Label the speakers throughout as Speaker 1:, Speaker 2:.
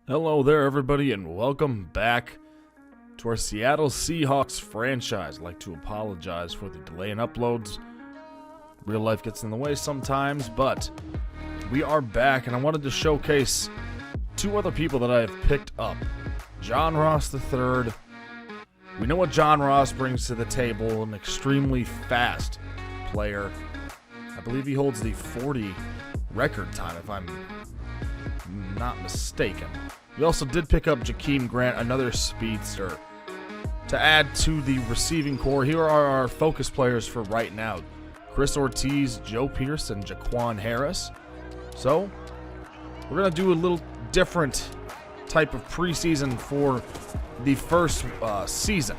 Speaker 1: Hello there, everybody, and welcome back to our Seattle Seahawks franchise. I'd like to apologize for the delay in uploads. Real life gets in the way sometimes, but we are back, and I wanted to showcase two other people that I have picked up. John Ross III. We know what John Ross brings to the table, an extremely fast player. I believe he holds the 40 record time, if I'm not mistaken. We also did pick up Jakeem Grant, another speedster, to add to the receiving core. Here are our focus players for right now: Chris Ortiz, Joe Pierce, and Jaquan Harris. So we're going to do a little different type of preseason for the first season.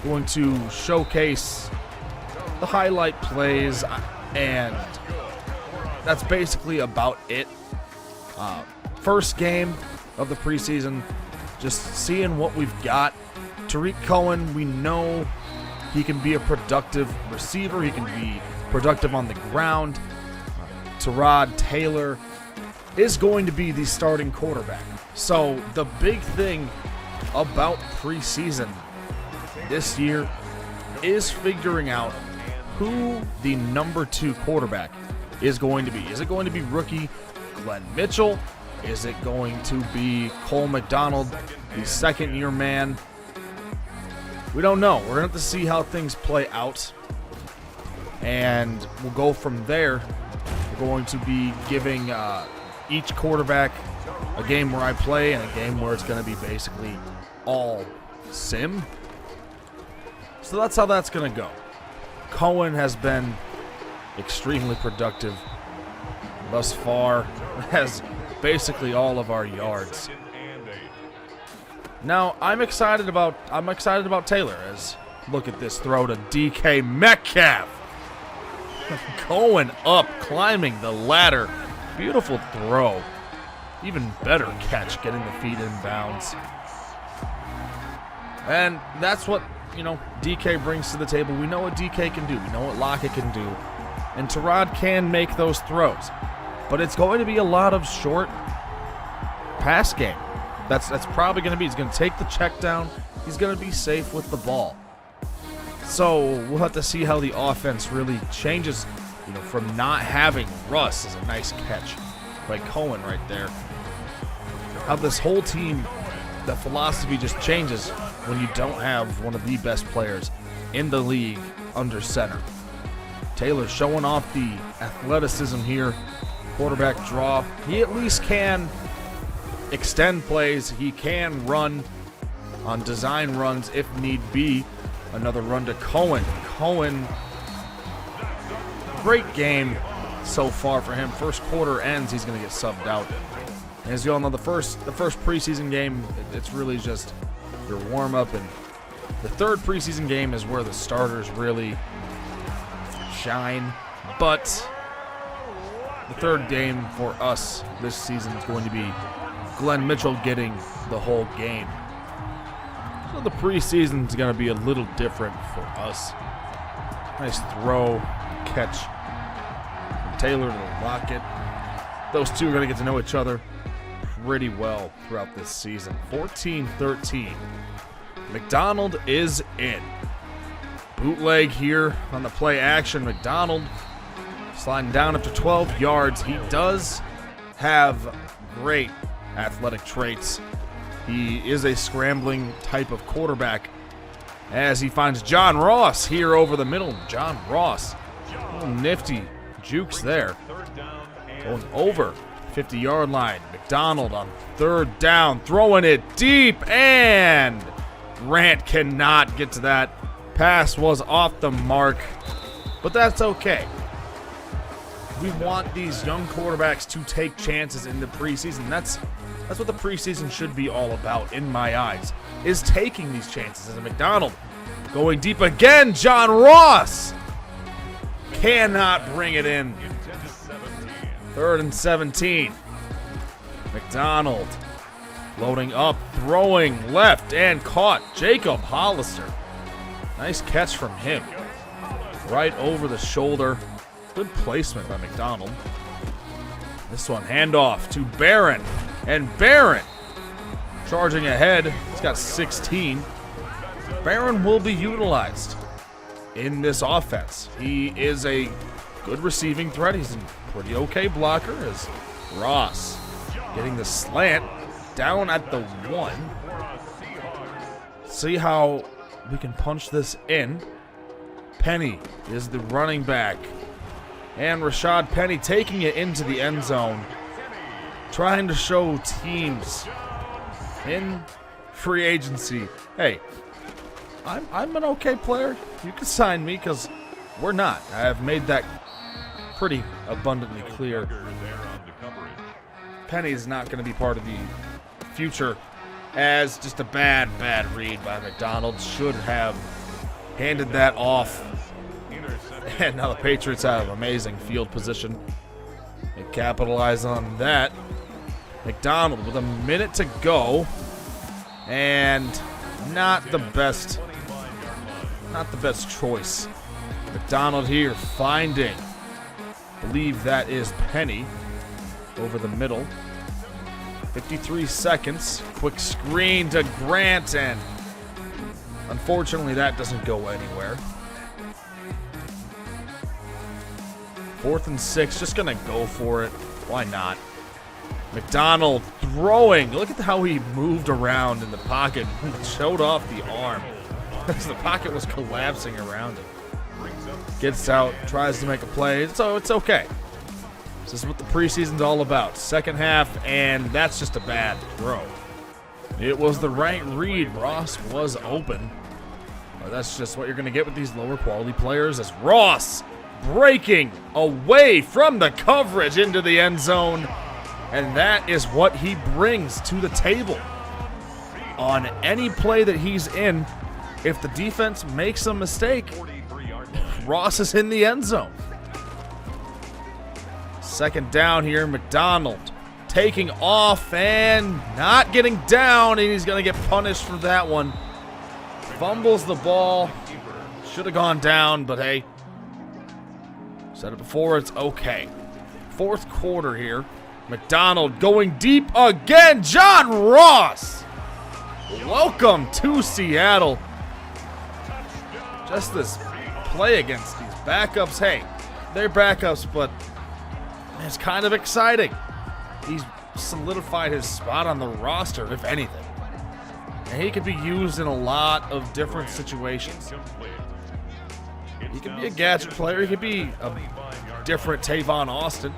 Speaker 1: Going to showcase the highlight plays, and that's basically about it. First game of the preseason, just seeing what we've got. Tariq Cohen, we know he can be a productive receiver. He can be productive on the ground. Tyrod Taylor is going to be the starting quarterback. So the big thing about preseason this year is figuring out who the number 2 quarterback is going to be. Is it going to be rookie Glenn Mitchell? Is it going to be Cole McDonald, the second-year man? We don't know. We're going to have to see how things play out, and we'll go from there. We're going to be giving each quarterback a game where I play and a game where it's going to be basically all sim. So that's how that's going to go. Cohen has been extremely productive thus far, has basically all of our yards. Now I'm excited about Taylor. As look at this throw to DK Metcalf. Going up, climbing the ladder. Beautiful throw. Even better catch, getting the feet in bounds. And that's what, DK brings to the table. We know what DK can do. We know what Lockett can do. And Tyrod can make those throws. But it's going to be a lot of short pass game. That's probably going to be. He's going to take the check down. He's going to be safe with the ball. So we'll have to see how the offense really changes, from not having Russ is a nice catch by Cohen right there. How this whole team, the philosophy just changes when you don't have one of the best players in the league under center. Taylor showing off the athleticism here. Quarterback draw. He at least can extend plays. He can run on design runs if need be. Another run to Cohen. Cohen, great game so far for him. First quarter ends, he's going to get subbed out. As you all know, the first preseason game, it's really just your warm-up, and the third preseason game is where the starters really shine. But the third game for us this season is going to be Glenn Mitchell getting the whole game. So the preseason is going to be a little different for us. Nice throw, catch from Taylor to Lockett. Those two are going to get to know each other pretty well throughout this season. 14-13. McDonald is in. Bootleg here on the play action. McDonald sliding down up to 12 yards. He does have great athletic traits. He is a scrambling type of quarterback, as he finds John Ross here over the middle. John Ross, a little nifty jukes there. Going over 50-yard line. McDonald on third down, throwing it deep, and Grant cannot get to that. Pass was off the mark, but that's okay. We want these young quarterbacks to take chances in the preseason. That's what the preseason should be all about, in my eyes, is taking these chances. As McDonald going deep again, John Ross cannot bring it in. 3rd and 17. McDonald loading up, throwing left, and caught. Jacob Hollister. Nice catch from him. Right over the shoulder. Good placement by McDonald. This one, handoff to Barron. And Barron charging ahead. He's got 16. Barron will be utilized in this offense. He is a good receiving threat. He's a pretty okay blocker as Ross getting the slant down at the 1. See how we can punch this in. Penny is the running back. And Rashad Penny taking it into the end zone. Trying to show teams in free agency, hey, I'm an okay player. You can sign me because we're not. I have made that pretty abundantly clear. Penny's not going to be part of the future as just a bad read by McDonald. Should have handed that off. And now the Patriots have amazing field position. They capitalize on that. McDonald with a minute to go. And not the best choice. McDonald here finding, I believe that is Penny over the middle. 53 seconds. Quick screen to Grant, and unfortunately that doesn't go anywhere. 4th and 6, just gonna go for it. Why not? McDonald throwing. Look at how he moved around in the pocket. Showed off the arm as the pocket was collapsing around him. Gets out, tries to make a play, so it's okay. This is what the preseason's all about. Second half, and that's just a bad throw. It was the right read. Ross was open. Well, that's just what you're going to get with these lower quality players, as Ross breaking away from the coverage into the end zone. And that is what he brings to the table. On any play that he's in, if the defense makes a mistake, Ross is in the end zone. Second down here, McDonald taking off and not getting down, and he's going to get punished for that one. Fumbles the ball. Should have gone down, but hey, said it before, it's okay. 4th quarter here. McDonald going deep again. John Ross. Welcome to Seattle. Just this play against these backups. Hey, they're backups, but it's kind of exciting. He's solidified his spot on the roster, if anything. And he could be used in a lot of different situations. He could be a gadget player. He could be a different Tavon Austin.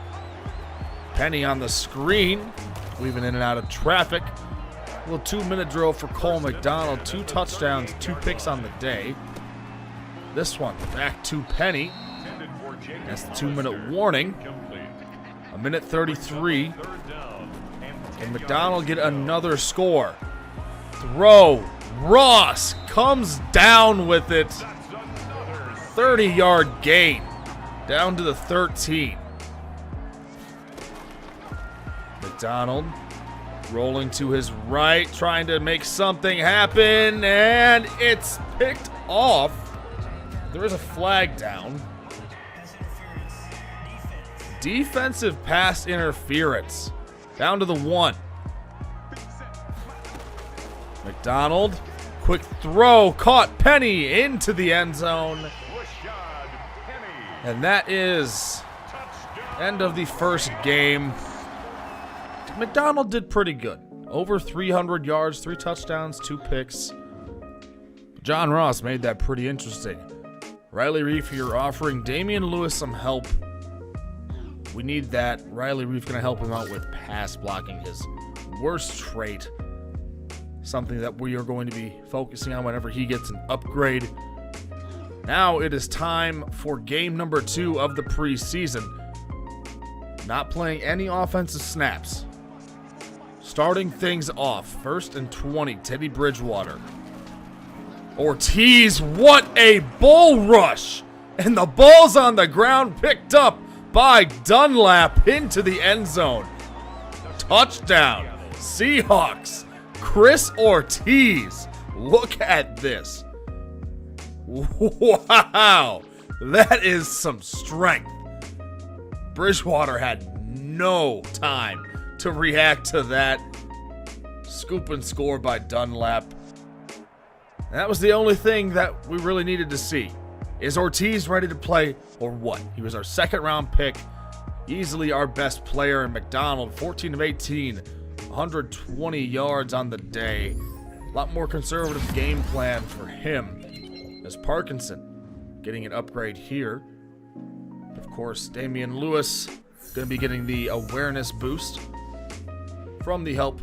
Speaker 1: Penny on the screen, weaving in and out of traffic. A little 2-minute drill for Cole McDonald. 2 touchdowns, 2 picks on the day. This one back to Penny. That's the 2-minute warning. A minute 33. Can McDonald get another score? Throw. Ross comes down with it. 30-yard gain. Down to the 13. McDonald rolling to his right, trying to make something happen, and it's picked off. There is a flag down. Defensive pass interference. Down to the 1. McDonald, quick throw, caught Penny into the end zone. And that is end of the first game. McDonald did pretty good. Over 300 yards, 3 touchdowns, 2 picks. John Ross made that pretty interesting. Riley Reef here offering Damian Lewis some help. We need that. Riley Reef going to help him out with pass blocking, his worst trait. Something that we are going to be focusing on whenever he gets an upgrade. Now it is time for game number 2 of the preseason. Not playing any offensive snaps. Starting things off, 1st and 20, Teddy Bridgewater. Ortiz, what a bull rush! And the ball's on the ground, picked up by Dunlap into the end zone. Touchdown, Seahawks. Chris Ortiz, look at this. Wow, that is some strength. Bridgewater had no time to react to that. Scoop and score by Dunlap. And that was the only thing that we really needed to see. Is Ortiz ready to play or what? He was our second round pick. Easily our best player. And McDonald, 14 of 18. 120 yards on the day. A lot more conservative game plan for him. As Parkinson getting an upgrade here. Of course, Damian Lewis going to be getting the awareness boost from the help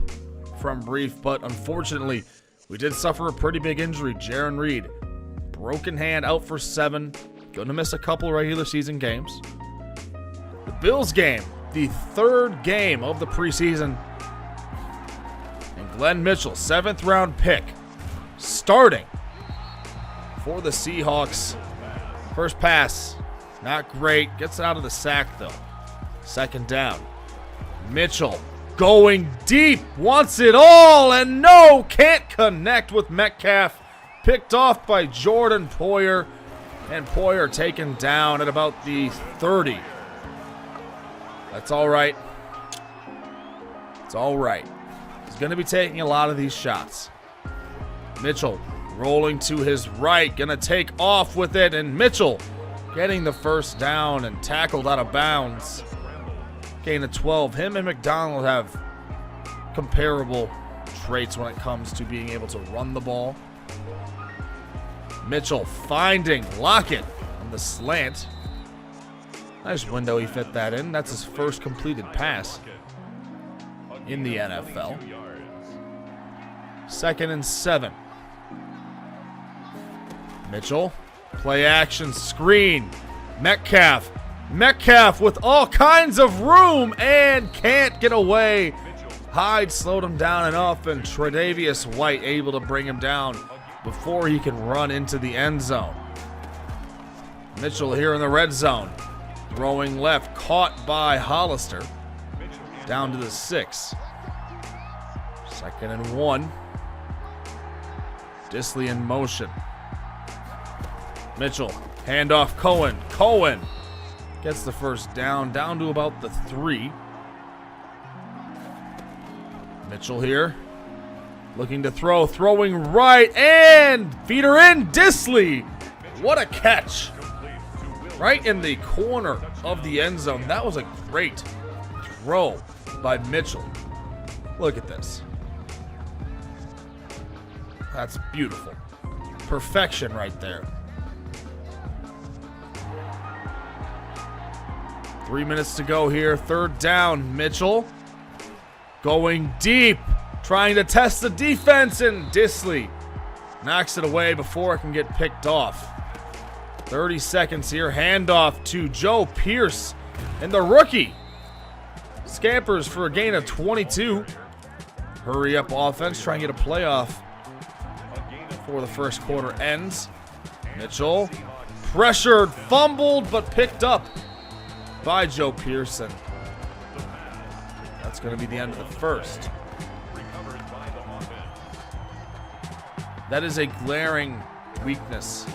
Speaker 1: from Brief, but unfortunately, we did suffer a pretty big injury. Jaron Reed, broken hand, out for 7. Going to miss a couple regular season games. The Bills game, the 3rd game of the preseason. And Glenn Mitchell, 7th round pick, starting for the Seahawks. First pass, not great. Gets it out of the sack, though. 2nd down. Mitchell going deep, wants it all, and no, can't connect with Metcalf. Picked off by Jordan Poyer, and Poyer taken down at about the 30. That's all right. It's all right. He's going to be taking a lot of these shots. Mitchell rolling to his right, going to take off with it, and Mitchell getting the first down and tackled out of bounds. Gain of 12. Him and McDonald have comparable traits when it comes to being able to run the ball. Mitchell finding Lockett on the slant. Nice window he fit that in. That's his first completed pass in the NFL. 2nd and 7. Mitchell, play action, screen. Metcalf with all kinds of room and can't get away. Hyde slowed him down enough, and Tre'Davious White able to bring him down before he can run into the end zone. Mitchell here in the red zone. Throwing left, caught by Hollister. Down to the 6. 2nd and 1. Disley in motion. Mitchell, handoff Cohen. Cohen gets the first down to about the 3. Mitchell here, looking to throw, throwing right, and feeder in, Disley. What a catch. Right in the corner of the end zone. That was a great throw by Mitchell. Look at this. That's beautiful. Perfection right there. 3 minutes to go here. 3rd down. Mitchell going deep, trying to test the defense, and Disley knocks it away before it can get picked off. 30 seconds here. Handoff to Joe Pierce, and the rookie scampers for a gain of 22. Hurry up offense, trying to get a playoff before the first quarter ends. Mitchell pressured, fumbled, but picked up by Joe Pearson. That's going to be the end of the first. That is a glaring weakness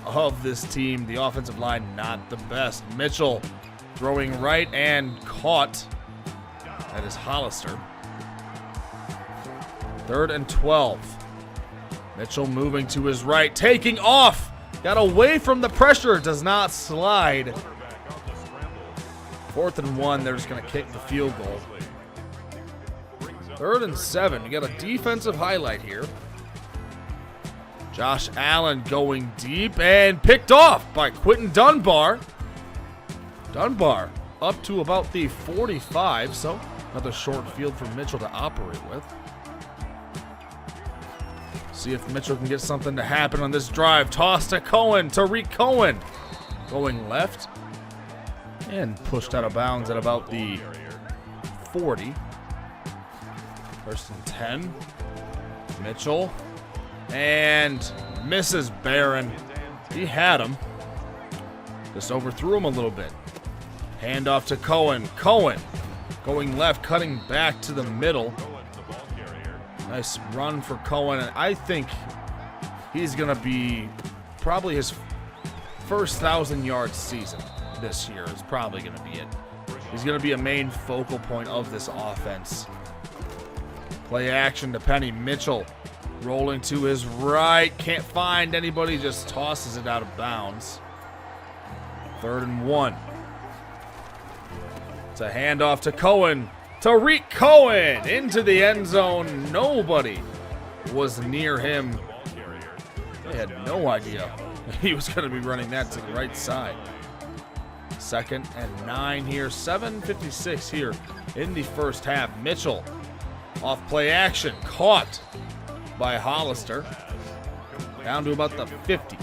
Speaker 1: of this team. The offensive line not the best. Mitchell throwing right and caught. That is Hollister. 3rd and 12. Mitchell moving to his right, taking off. Got away from the pressure, does not slide. 4th and 1, they're just going to kick the field goal. 3rd and 7, you got a defensive highlight here. Josh Allen going deep and picked off by Quentin Dunbar. Dunbar up to about the 45, so another short field for Mitchell to operate with. See if Mitchell can get something to happen on this drive. Toss to Cohen, Tariq Cohen going left and pushed out of bounds at about the 40. 1st and 10. Mitchell and misses Barron. He had him. Just overthrew him a little bit. Handoff to Cohen. Cohen going left, cutting back to the middle. Nice run for Cohen. And I think he's going to be probably his first 1,000-yard season this year is probably going to be it. He's going to be a main focal point of this offense. Play action to Penny. Mitchell rolling to his right. Can't find anybody. Just tosses it out of bounds. 3rd and 1. It's a handoff to Cohen. Tariq Cohen into the end zone. Nobody was near him. They had no idea he was going to be running that to the right side. 2nd and 9 here. 7:56 here in the first half. Mitchell off play action. Caught by Hollister. Down to about the 50.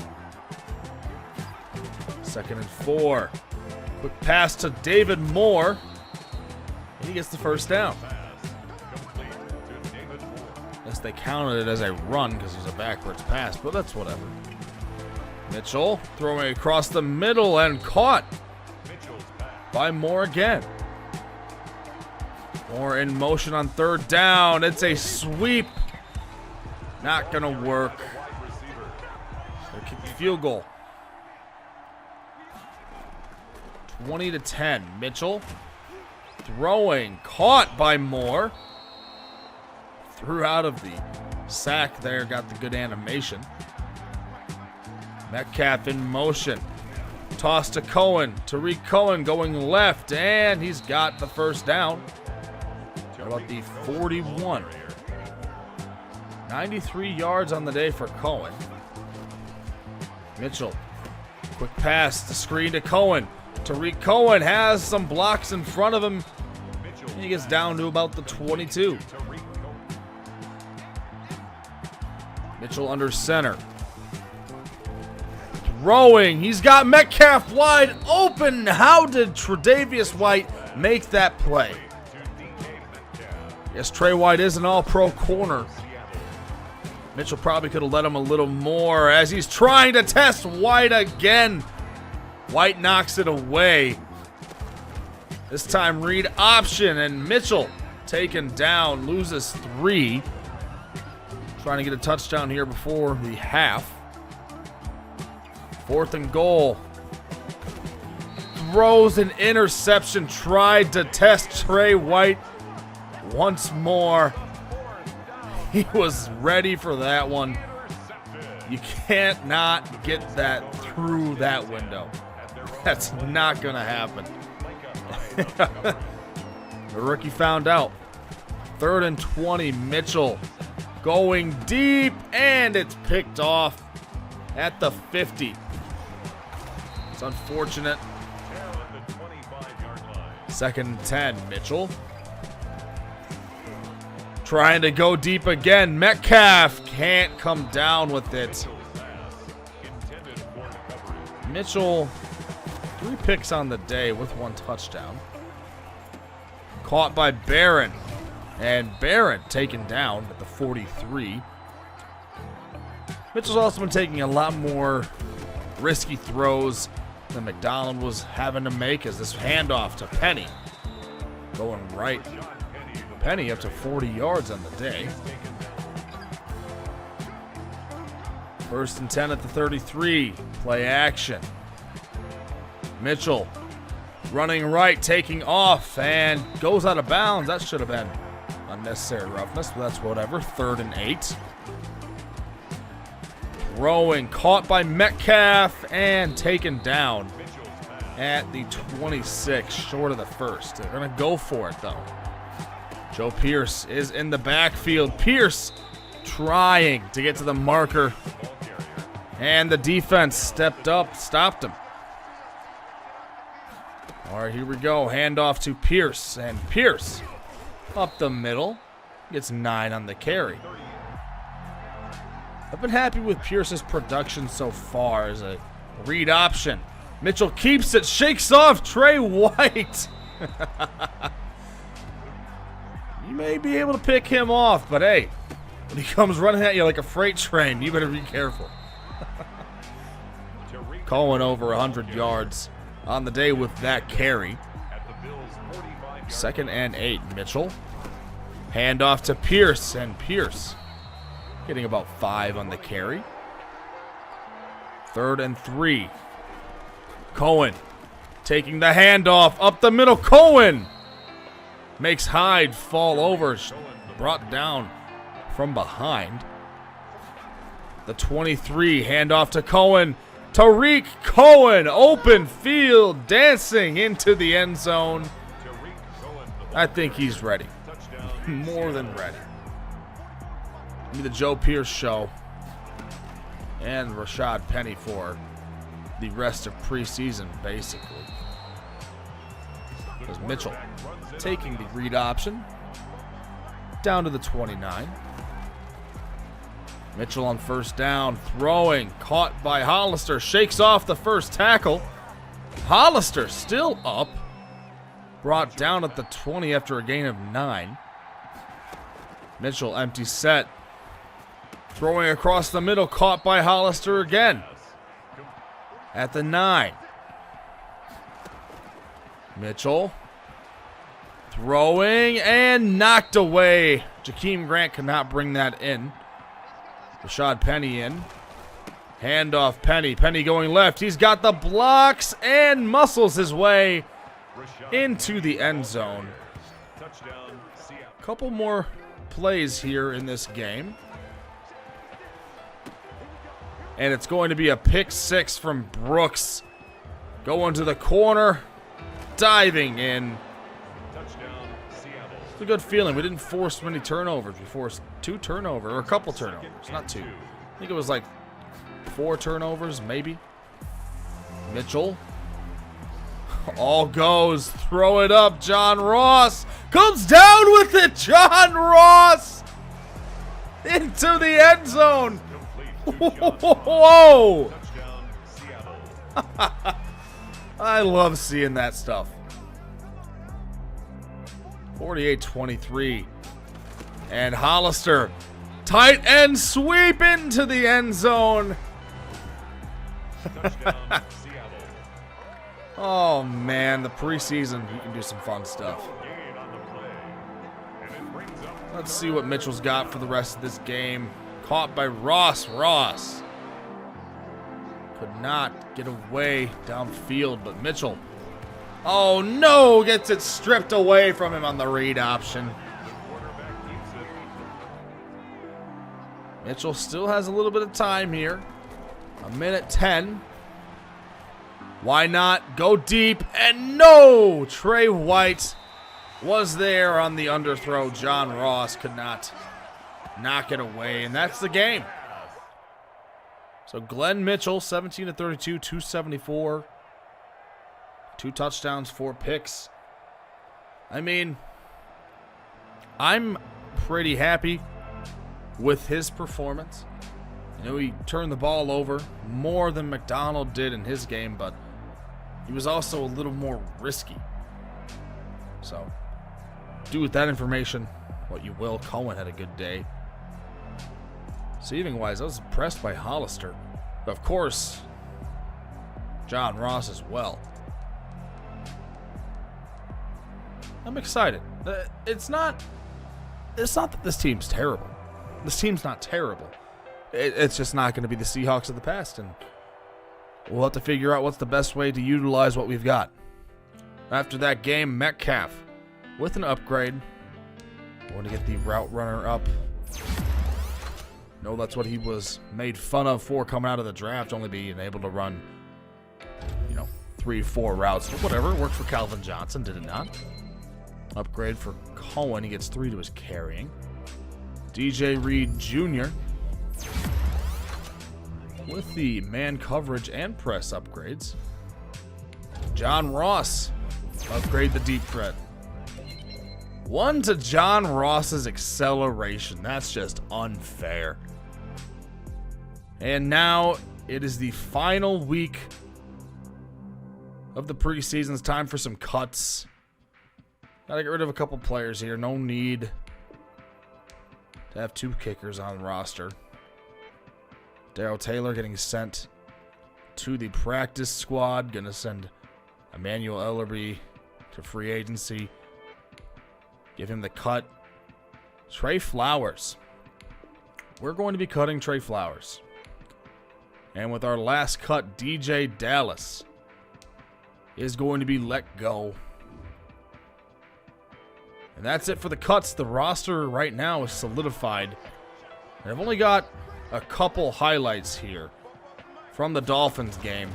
Speaker 1: 2nd and 4. Quick pass to David Moore. And he gets the first down. Guess they counted it as a run because it was a backwards pass, but that's whatever. Mitchell throwing across the middle and caught by Moore again. Moore in motion on 3rd down. It's a sweep. Not going to work. They'll kick the field goal. 20-10. Mitchell throwing. Caught by Moore. Threw out of the sack there. Got the good animation. Metcalf in motion. Toss to Cohen. Tariq Cohen going left. And he's got the first down. How about the 41? 93 yards on the day for Cohen. Mitchell. Quick pass. The screen to Cohen. Tariq Cohen has some blocks in front of him. He gets down to about the 22. Mitchell under center. Throwing. He's got Metcalf wide open. How did Tre'Davious White make that play? Yes, Trey White is an all-pro corner. Mitchell probably could have let him a little more as he's trying to test White again. White knocks it away. This time read option, and Mitchell taken down, loses 3. Trying to get a touchdown here before the half. 4th and goal. Throws an interception, tried to test Trey White once more. He was ready for that one. You can't not get that through that window. That's not going to happen. The rookie found out. 3rd and 20. Mitchell going deep, and it's picked off at the 50. It's unfortunate. 2nd and 10. Mitchell trying to go deep again. Metcalf can't come down with it. Mitchell, 3 picks on the day with 1 touchdown. Caught by Barron. And Barron taken down at the 43. Mitchell's also been taking a lot more risky throws than McDonald was having to make as this handoff to Penny. Going right. Penny up to 40 yards on the day. 1st and 10 at the 33. Play action. Mitchell running right, taking off, and goes out of bounds. That should have been unnecessary roughness, but that's whatever. 3rd and 8. Throwing, caught by Metcalf, and taken down at the 26, short of the 1st. They're going to go for it, though. Joe Pierce is in the backfield. Pierce trying to get to the marker, and the defense stepped up, stopped him. All right, here we go. Handoff to Pierce, and Pierce up the middle. Gets 9 on the carry. I've been happy with Pierce's production so far as a read option. Mitchell keeps it, shakes off Trey White. You may be able to pick him off, but hey, when he comes running at you like a freight train, you better be careful. Cohen over 100 yards on the day with that carry. 2nd and 8. Mitchell. Handoff to Pierce, and Pierce getting about 5 on the carry. 3rd and 3. Cohen taking the handoff up the middle. Cohen makes Hyde fall over. brought down from behind. The 23, handoff to Cohen. Tariq Cohen, open field, dancing into the end zone. I think he's ready. More than ready. Give me the Joe Pierce show. And Rashad Penny for the rest of preseason, basically. There's Mitchell taking the read option. Down to the 29. Mitchell on first down, throwing, caught by Hollister, shakes off the first tackle. Hollister still up. Brought down at the 20 after a gain of 9. Mitchell empty set. Throwing across the middle, caught by Hollister again. At the 9. Mitchell. Throwing and knocked away. Jakeem Grant could not bring that in. Rashad Penny in. Handoff Penny. Penny going left. He's got the blocks and muscles his way into the end zone. Couple more plays here in this game. And it's going to be a pick 6 from Brooks. Going to the corner. Diving in. It's a good feeling. We didn't force many turnovers. We forced 2 turnovers, or a couple turnovers. Not 2. I think it was like 4 turnovers, maybe. Mitchell. All goes. Throw it up. John Ross comes down with it. John Ross into the end zone. Whoa. I love seeing that stuff. 48-23. And Hollister. Tight end sweep into the end zone. Oh, man. The preseason, you can do some fun stuff. Let's see what Mitchell's got for the rest of this game. Caught by Ross. Ross could not get away downfield, but Mitchell, oh no, gets it stripped away from him on the read option. Mitchell still has a little bit of time here. 1:10. Why not go deep? And no! Trey White was there on the underthrow. John Ross could not knock it away, and that's the game. So Glenn Mitchell, 17-32, 274. 2 touchdowns, 4 picks. I mean, I'm pretty happy with his performance. You know, he turned the ball over more than McDonald did in his game, but he was also a little more risky. So, do with that information what you will. Cohen had a good day. Receiving-wise, I was impressed by Hollister. But of course, John Ross as well. I'm excited. It's not that this team's terrible. This team's not terrible. It's just not going to be the Seahawks of the past, and we'll have to figure out what's the best way to utilize what we've got. After that game, Metcalf with an upgrade. I want to get the route runner up. No, that's what he was made fun of for coming out of the draft, only being able to run, 3-4 routes. But whatever, it worked for Calvin Johnson, did it not? Upgrade for Cohen. He gets 3 to his carrying. DJ Reed Jr. with the man coverage and press upgrades. John Ross upgrade the deep threat. 1 to John Ross's acceleration. That's just unfair. And now it is the final week of the preseason. It's time for some cuts. Gotta get rid of a couple players here. No need to have 2 kickers on the roster. Darrell Taylor getting sent to the practice squad. Gonna send Emmanuel Ellerby to free agency. Give him the cut. Trey Flowers. We're going to be cutting Trey Flowers. And with our last cut, DJ Dallas is going to be let go. And that's it for the cuts. The roster right now is solidified. And I've only got a couple highlights here from the Dolphins game.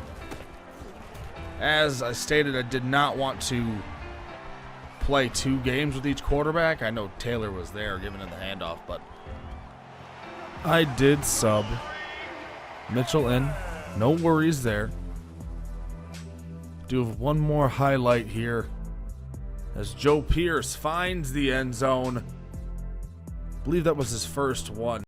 Speaker 1: As I stated, I did not want to play 2 games with each quarterback. I know Taylor was there giving him the handoff, but I did sub Mitchell in. No worries there. Do have one more highlight here as Joe Pierce finds the end zone. I believe that was his first one.